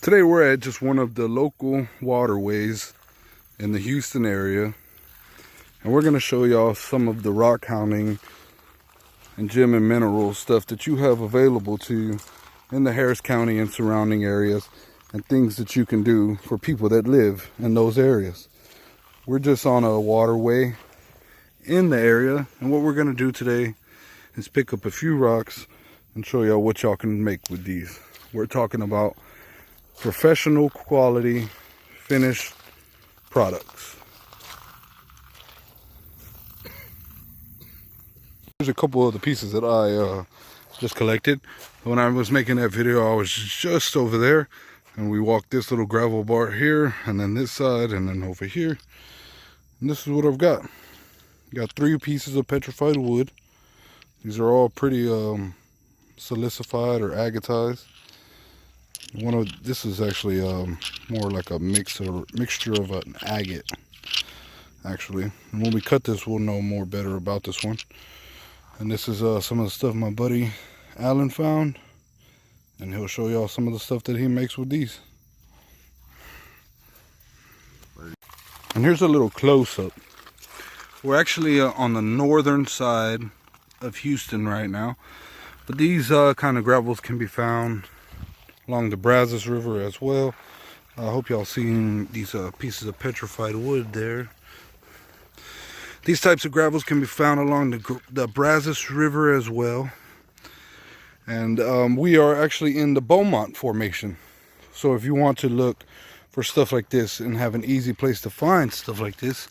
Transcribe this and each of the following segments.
Today we're at just one of the local waterways in the Houston area, and we're going to show y'all some of the rock hounding and gem and mineral stuff that you have available to you in the Harris County and surrounding areas, and things that you can do for people that live in those areas. We're just on a waterway in the area, and what we're going to do today is pick up a few rocks and show y'all what y'all can make with these. We're talking about professional quality finished products. There's a couple of the pieces that I just collected. When I was making that video, I was just over there, and we walked this little gravel bar here, and then this side, and then over here. And this is what I've got. Got 3 pieces of petrified wood. These are all pretty silicified or agatized. This is actually more like a mixture of an agate, actually. And when we cut this, we'll know more better about this one. And this is some of the stuff my buddy Alan found, and he'll show y'all some of the stuff that he makes with these. And here's a little close-up. We're actually on the northern side of Houston right now, but these kind of gravels can be found along the Brazos River as well. I hope y'all seen these pieces of petrified wood there. These types of gravels can be found along the Brazos River as well. And we are actually in the Beaumont Formation. So if you want to look for stuff like this and have an easy place to find stuff like this,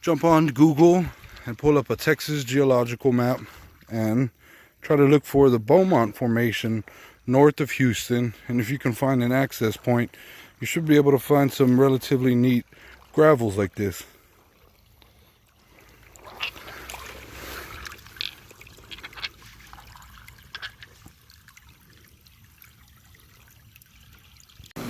jump on Google and pull up a Texas geological map and try to look for the Beaumont Formation north of Houston. And if you can find an access point, you should be able to find some relatively neat gravels like this.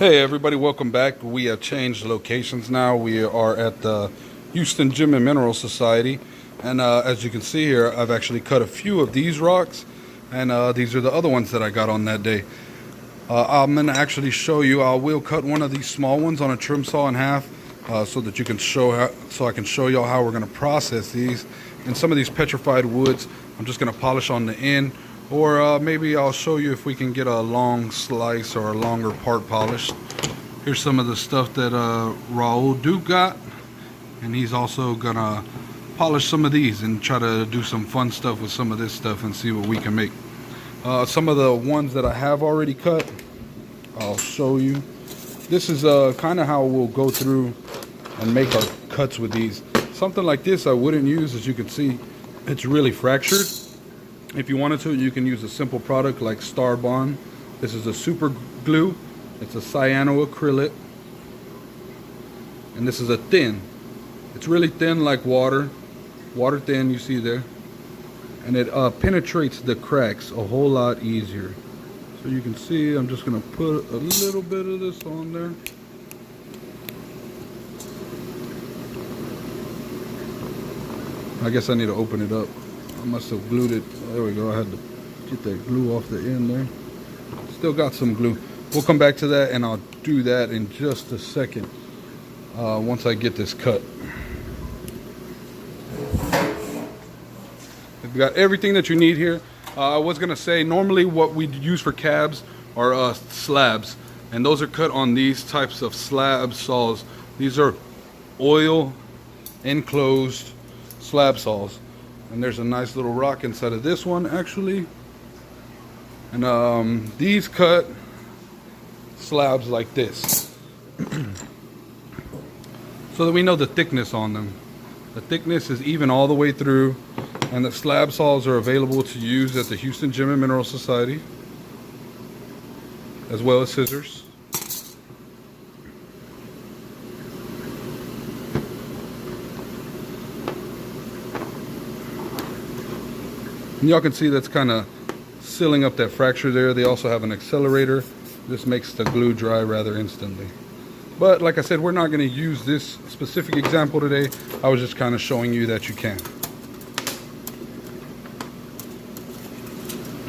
Hey everybody, welcome back. We have changed locations now. We are at the Houston Gem and Mineral Society, and as you can see here, I've actually cut a few of these rocks, and these are the other ones that I got on that day. I'm going to actually show you. I will cut one of these small ones on a trim saw in half, so that you can so I can show y'all how we're going to process these. And some of these petrified woods, I'm just going to polish on the end, or maybe I'll show you if we can get a long slice or a longer part polished. Here's some of the stuff that Raul Duke got, and he's also going to polish some of these and try to do some fun stuff with some of this stuff and see what we can make. Some of the ones that I have already cut, I'll show you. This is kind of how we'll go through and make our cuts with these. Something like this I wouldn't use. As you can see, it's really fractured. If you wanted to, you can use a simple product like Star Bond. This is a super glue. It's a cyanoacrylate, and this is a thin. It's really thin, like water thin, you see there, and it penetrates the cracks a whole lot easier. So you can see, I'm just going to put a little bit of this on there. I guess I need to open it up. I must have glued it. There we go. I had to get that glue off the end there. Still got some glue. We'll come back to that, and I'll do that in just a second once I get this cut. You've got everything that you need here. I was going to say, normally what we use for cabs are slabs, and those are cut on these types of slab saws. These are oil enclosed slab saws. And there's a nice little rock inside of this one, actually. And these cut slabs like this. So that we know the thickness on them. The thickness is even all the way through. And the slab saws are available to use at the Houston Gem and Mineral Society, as well as scissors. And y'all can see that's kind of sealing up that fracture there. They also have an accelerator. This makes the glue dry rather instantly. But like I said, we're not going to use this specific example today. I was just kind of showing you that you can.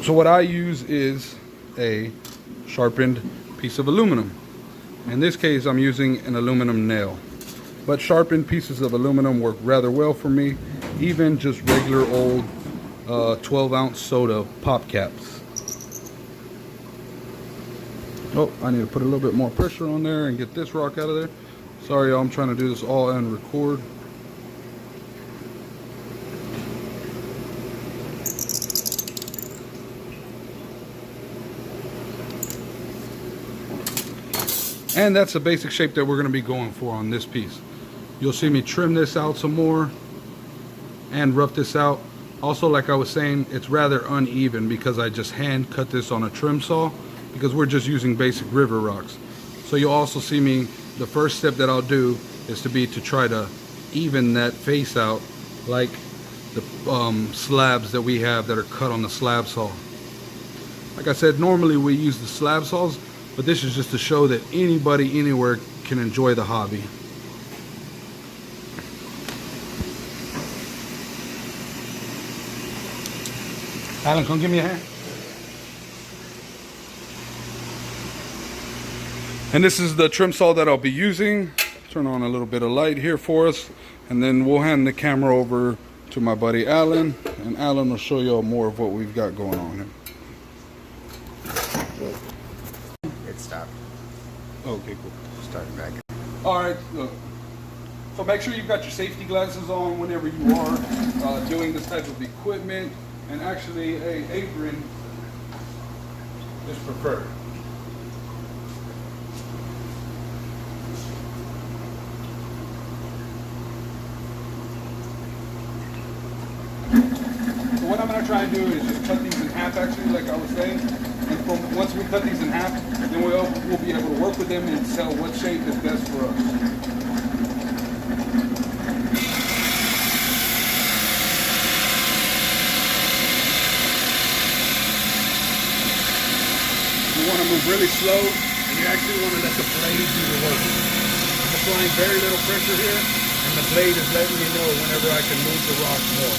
So what I use is a sharpened piece of aluminum. In this case, I'm using an aluminum nail. But sharpened pieces of aluminum work rather well for me, even just regular old 12-ounce soda pop caps. Oh, I need to put a little bit more pressure on there and get this rock out of there. Sorry, y'all, I'm trying to do this all and record. And that's the basic shape that we're going to be going for on this piece. You'll see me trim this out some more and rough this out. Also, like I was saying, it's rather uneven because I just hand cut this on a trim saw because we're just using basic river rocks. So you'll also see me, the first step that I'll do is to try to even that face out like the slabs that we have that are cut on the slab saw. Like I said, normally we use the slab saws, but this is just to show that anybody anywhere can enjoy the hobby. Alan, come give me a hand. And this is the trim saw that I'll be using. Turn on a little bit of light here for us, and then we'll hand the camera over to my buddy Alan, and Alan will show you more of what we've got going on here. It stopped. Okay, cool. Started back. All right, look. So make sure you've got your safety glasses on whenever you are doing this type of equipment, and actually an apron is preferred. So what I'm going to try and do is just cut these in half, actually, like I was saying. And once we cut these in half, then we'll be able to work with them and tell what shape is best for us. You want to move really slow, and you actually want to let the blade do the work. I'm applying very little pressure here, and the blade is letting me know whenever I can move the rock more.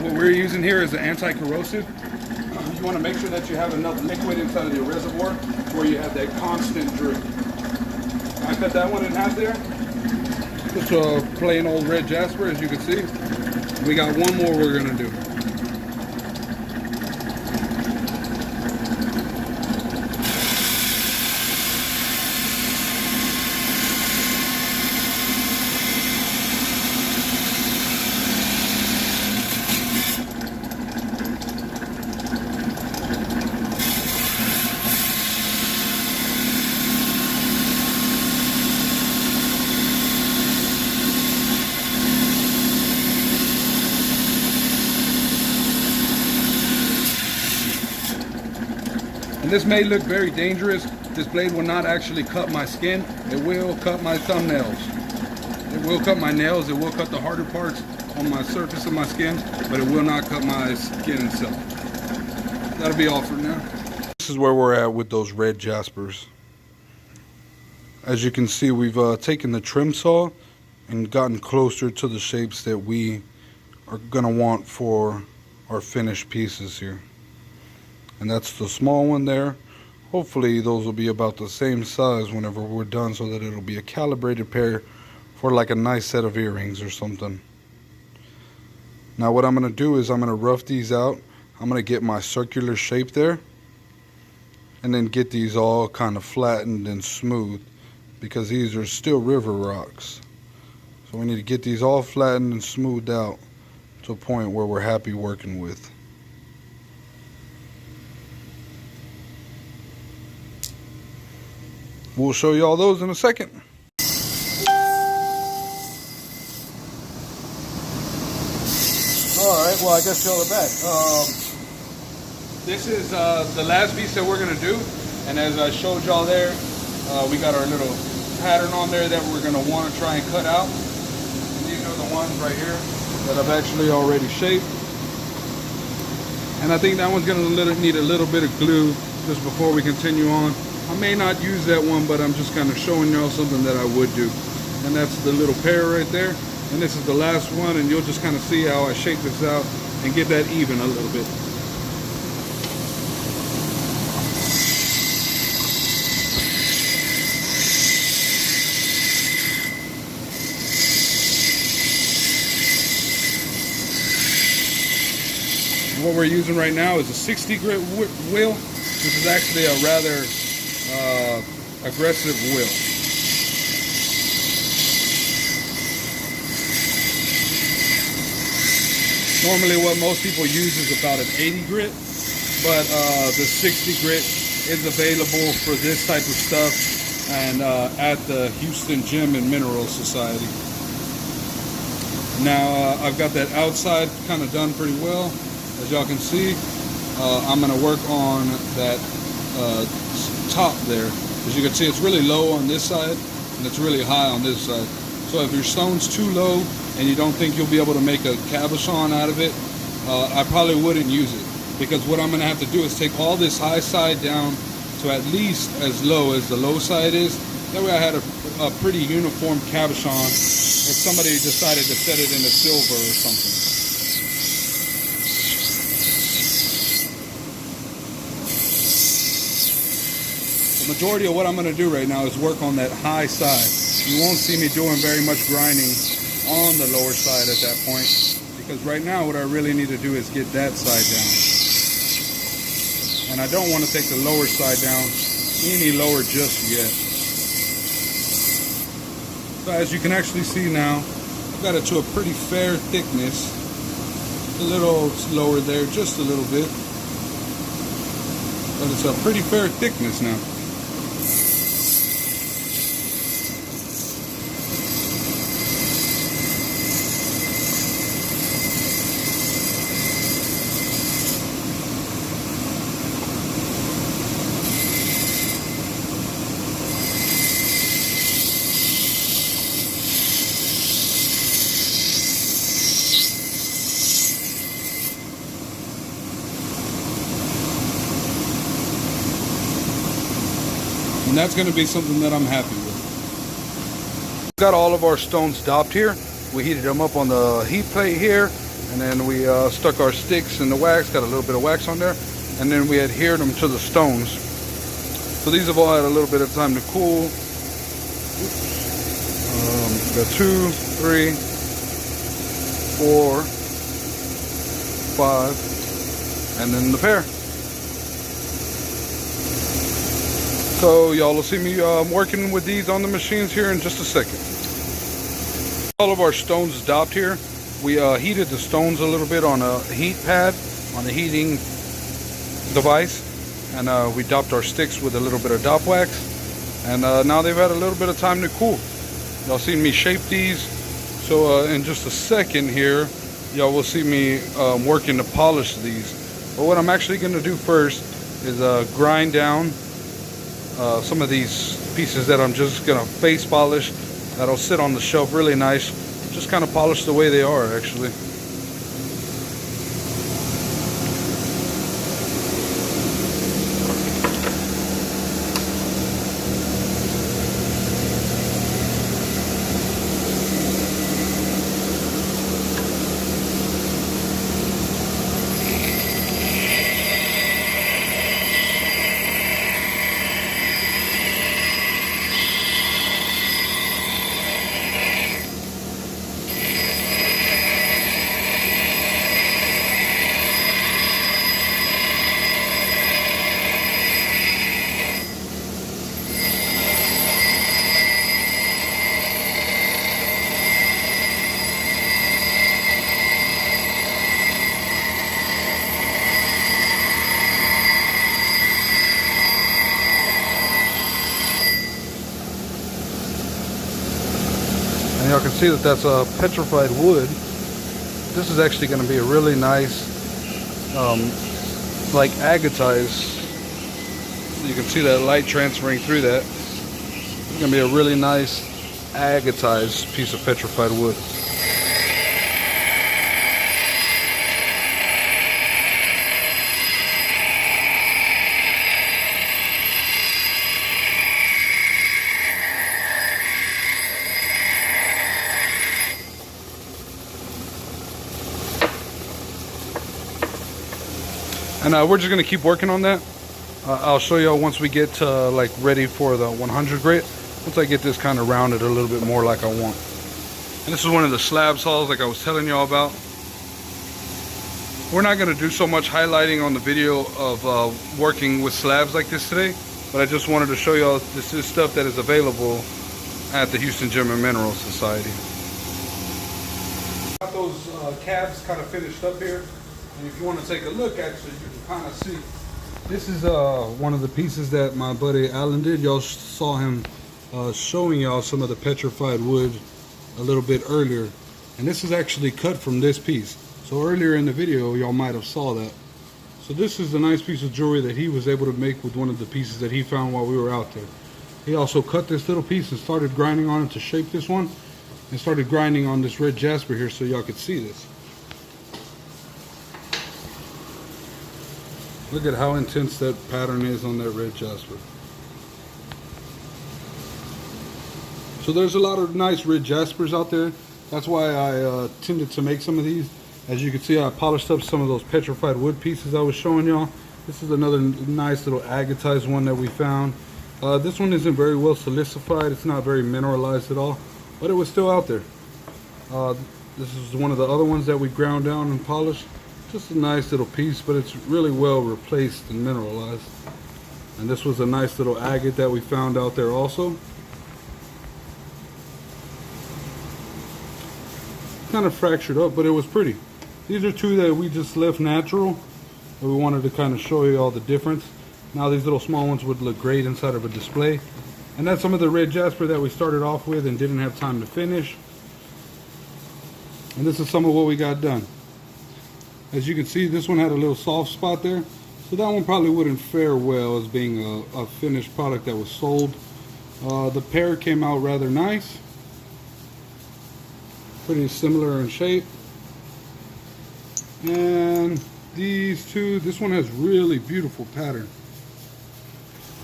What we're using here is an anti-corrosive. You want to make sure that you have enough liquid inside of your reservoir where you have that constant drip. I cut that one in half there. Just a plain old red jasper, as you can see. We got one more we're going to do. And this may look very dangerous. This blade will not actually cut my skin. It will cut my thumbnails. It will cut my nails. It will cut the harder parts on my surface of my skin, but it will not cut my skin itself. That'll be all for now. This is where we're at with those red jaspers. As you can see, we've taken the trim saw and gotten closer to the shapes that we are gonna want for our finished pieces here. And that's the small one there. Hopefully those will be about the same size whenever we're done, so that it'll be a calibrated pair for like a nice set of earrings or something. Now what I'm going to do is I'm going to rough these out. I'm going to get my circular shape there, and then get these all kind of flattened and smooth, because these are still river rocks. So we need to get these all flattened and smoothed out to a point where we're happy working with. We'll show you all those in a second. All right, well, I guess y'all are back. This is the last piece that we're gonna do, and as I showed y'all there, we got our little pattern on there that we're going to want to try and cut out. And these are the ones right here that I've actually already shaped. And I think that one's going to need a little bit of glue just before we continue on. I may not use that one, but I'm just kind of showing y'all something that I would do. And that's the little pear right there. And this is the last one, and you'll just kind of see how I shape this out and get that even a little bit. What we're using right now is a 60 grit wheel. This is actually a rather aggressive wheel. Normally what most people use is about an 80 grit, but the 60 grit is available for this type of stuff and at the Houston Gem and Mineral Society. Now I've got that outside kind of done pretty well. As y'all can see, I'm going to work on that top there. As you can see, it's really low on this side and it's really high on this side. So if your stone's too low and you don't think you'll be able to make a cabochon out of it, I probably wouldn't use it, because what I'm going to have to do is take all this high side down to at least as low as the low side is. That way I had a pretty uniform cabochon if somebody decided to set it into silver or something. The majority of what I'm going to do right now is work on that high side. You won't see me doing very much grinding on the lower side at that point, because right now what I really need to do is get that side down. And I don't want to take the lower side down any lower just yet. So as you can actually see now, I've got it to a pretty fair thickness. A little lower there, just a little bit. But it's a pretty fair thickness now. And that's going to be something that I'm happy with. We've got all of our stones dopped here. We heated them up on the heat plate here, and then we stuck our sticks in the wax, got a little bit of wax on there, and then we adhered them to the stones. So these have all had a little bit of time to cool. Got 2, 3, 4, 5, and then the pear. So y'all will see me working with these on the machines here in just a second. All of our stones dopped here. We heated the stones a little bit on a heat pad, on a heating device, and we dopped our sticks with a little bit of dop wax, and now they've had a little bit of time to cool. Y'all see me shape these, so in just a second here y'all will see me working to polish these. But what I'm actually going to do first is grind down some of these pieces that I'm just going to face polish. That'll sit on the shelf really nice. Just kind of polish the way they are, actually. Y'all can see that that's a petrified wood. This is actually going to be a really nice, like agatized. You can see that light transferring through that. gonna be a really nice agatized piece of petrified wood. And we're just gonna keep working on that. I'll show y'all once we get to like ready for the 100 grit. Once I get this kind of rounded a little bit more like I want. And this is one of the slab saws like I was telling y'all about. We're not gonna do so much highlighting on the video of working with slabs like this today, but I just wanted to show y'all this is stuff that is available at the Houston Gem and Mineral Society. Got those cabs kind of finished up here. And if you want to take a look, actually, you can kind of see. This is one of the pieces that my buddy Alan did. Y'all saw him showing y'all some of the petrified wood a little bit earlier. And this is actually cut from this piece. So earlier in the video, y'all might have saw that. So this is a nice piece of jewelry that he was able to make with one of the pieces that he found while we were out there. He also cut this little piece and started grinding on it to shape this one. And started grinding on this red jasper here so y'all could see this. Look at how intense that pattern is on that red jasper. So there's a lot of nice red jaspers out there. That's why I tended to make some of these. As you can see, I polished up some of those petrified wood pieces I was showing y'all. This is another nice little agatized one that we found. This one isn't very well silicified. It's not very mineralized at all, but it was still out there. This is one of the other ones that we ground down and polished. Just a nice little piece, but it's really well replaced and mineralized. And this was a nice little agate that we found out there also. Kind of fractured up, but it was pretty. These are two that we just left natural, but we wanted to kind of show you all the difference. Now these little small ones would look great inside of a display. And that's some of the red jasper that we started off with and didn't have time to finish. And this is some of what we got done. As you can see, this one had a little soft spot there, so that one probably wouldn't fare well as being a finished product that was sold. The pair came out rather nice, pretty similar in shape. And these two, this one has really beautiful pattern.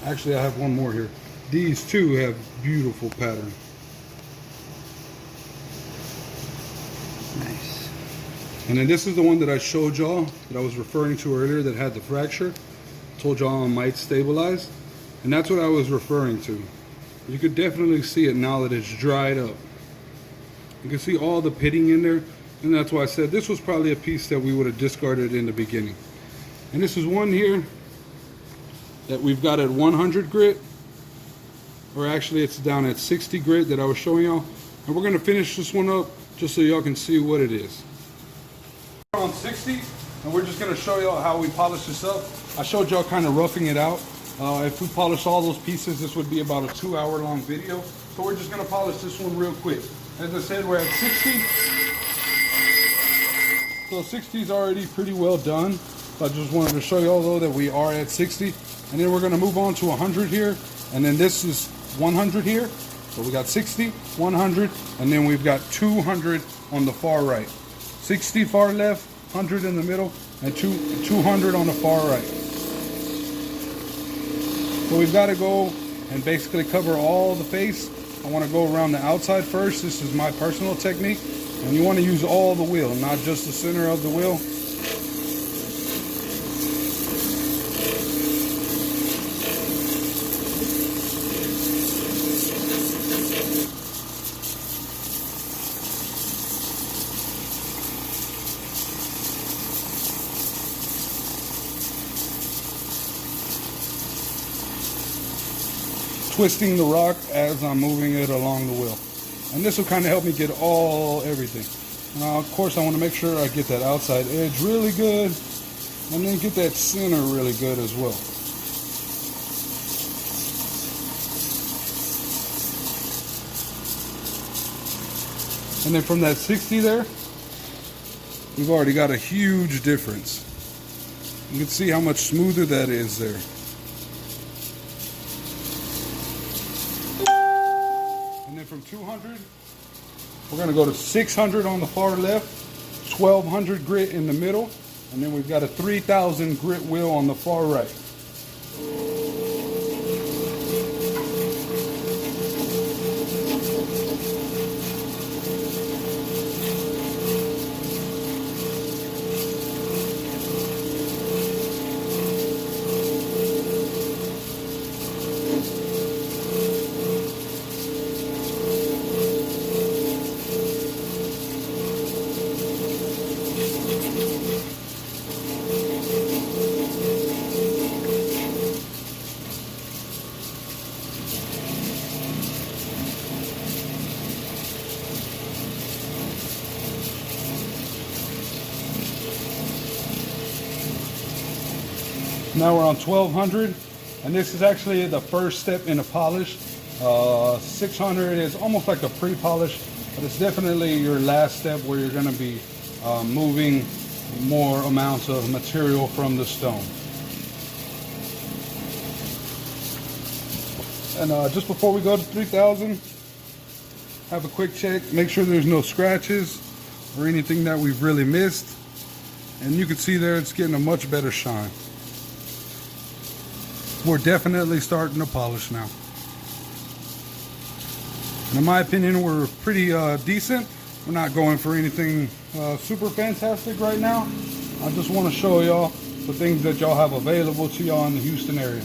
Actually, I have one more here. These two have beautiful pattern. Nice. And then this is the one that I showed y'all that I was referring to earlier that had the fracture. Told y'all I might stabilize. And that's what I was referring to. You could definitely see it now that it's dried up. You can see all the pitting in there. And that's why I said this was probably a piece that we would have discarded in the beginning. And this is one here that we've got at 100 grit. Or actually it's down at 60 grit that I was showing y'all. And we're going to finish this one up just so y'all can see what it is. On 60, and we're just going to show y'all how we polish this up. I showed y'all kind of roughing it out. If we polish all those pieces, this would be about a 2-hour long video. So we're just going to polish this one real quick. As I said, we're at 60. So 60 is already pretty well done. So I just wanted to show y'all though that we are at 60. And then we're going to move on to 100 here. And then this is 100 here. So we got 60, 100, and then we've got 200 on the far right. 60 far left, 100 in the middle, and 200 on the far right. So we've got to go and basically cover all the face. I want to go around the outside first. This is my personal technique. And you want to use all the wheel, not just the center of the wheel. Twisting the rock as I'm moving it along the wheel. And this will kind of help me get everything. Now, of course, I want to make sure I get that outside edge really good, and then get that center really good as well. And then from that 60 there, we've already got a huge difference. You can see how much smoother that is there. 200. We're going to go to 600 on the far left, 1200 grit in the middle, and then we've got a 3000 grit wheel on the far right. Now we're on 1200, and this is actually the first step in a polish. 600 is almost like a pre-polish, but it's definitely your last step where you're going to be moving more amounts of material from the stone. And just before we go to 3000, have a quick check, make sure there's no scratches or anything that we've really missed. And you can see there it's getting a much better shine. We're definitely starting to polish now. And in my opinion, we're pretty decent. We're not going for anything super fantastic right now. I just want to show y'all the things that y'all have available to y'all in the Houston area.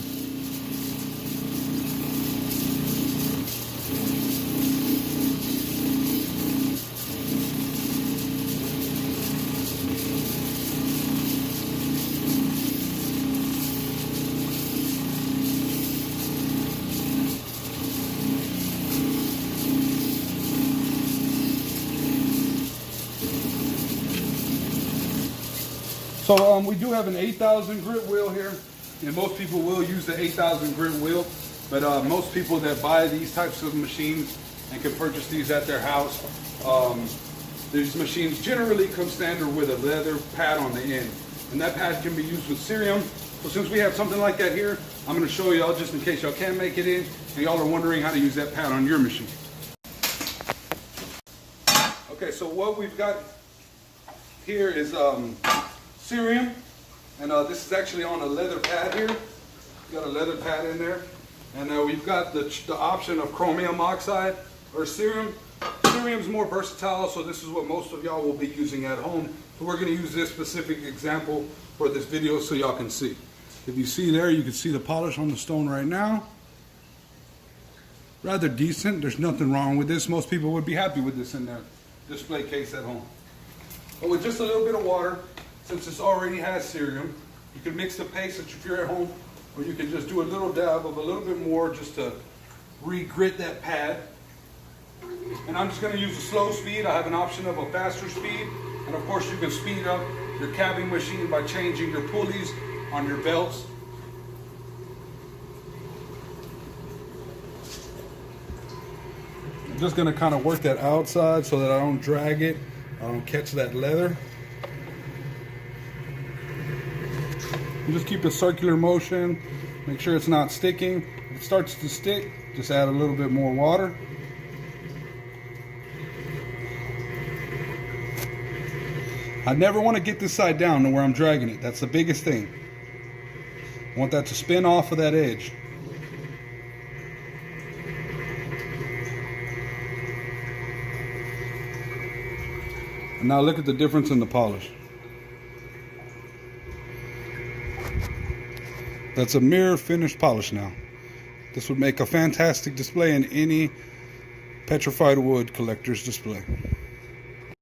So we do have an 8,000 grit wheel here, and most people will use the 8,000 grit wheel, but most people that buy these types of machines and can purchase these at their house, these machines generally come standard with a leather pad on the end, and that pad can be used with cerium. So since we have something like that here, I'm going to show y'all just in case y'all can't make it in and y'all are wondering how to use that pad on your machine. Okay, so what we've got here is cerium, and this is actually on a leather pad here. We've got a leather pad in there, and we've got the option of chromium oxide or cerium. Cerium's more versatile, so this is what most of y'all will be using at home. So we're going to use this specific example for this video so y'all can see. If you see there, you can see the polish on the stone right now. Rather decent. There's nothing wrong with this. Most people would be happy with this in their display case at home. But with just a little bit of water, since this already has cerium, you can mix the paste if you're at home, or you can just do a little dab of a little bit more just to re-grit that pad. And I'm just going to use a slow speed. I have an option of a faster speed, and of course you can speed up your cabbing machine by changing your pulleys on your belts. I'm just going to kind of work that outside so that I don't drag it, I don't catch that leather. And just keep a circular motion, make sure it's not sticking. If it starts to stick, just add a little bit more water. I never want to get this side down to where I'm dragging it. That's the biggest thing. I want that to spin off of that edge. And now look at the difference in the polish. That's a mirror finished polish now. This would make a fantastic display in any petrified wood collector's display.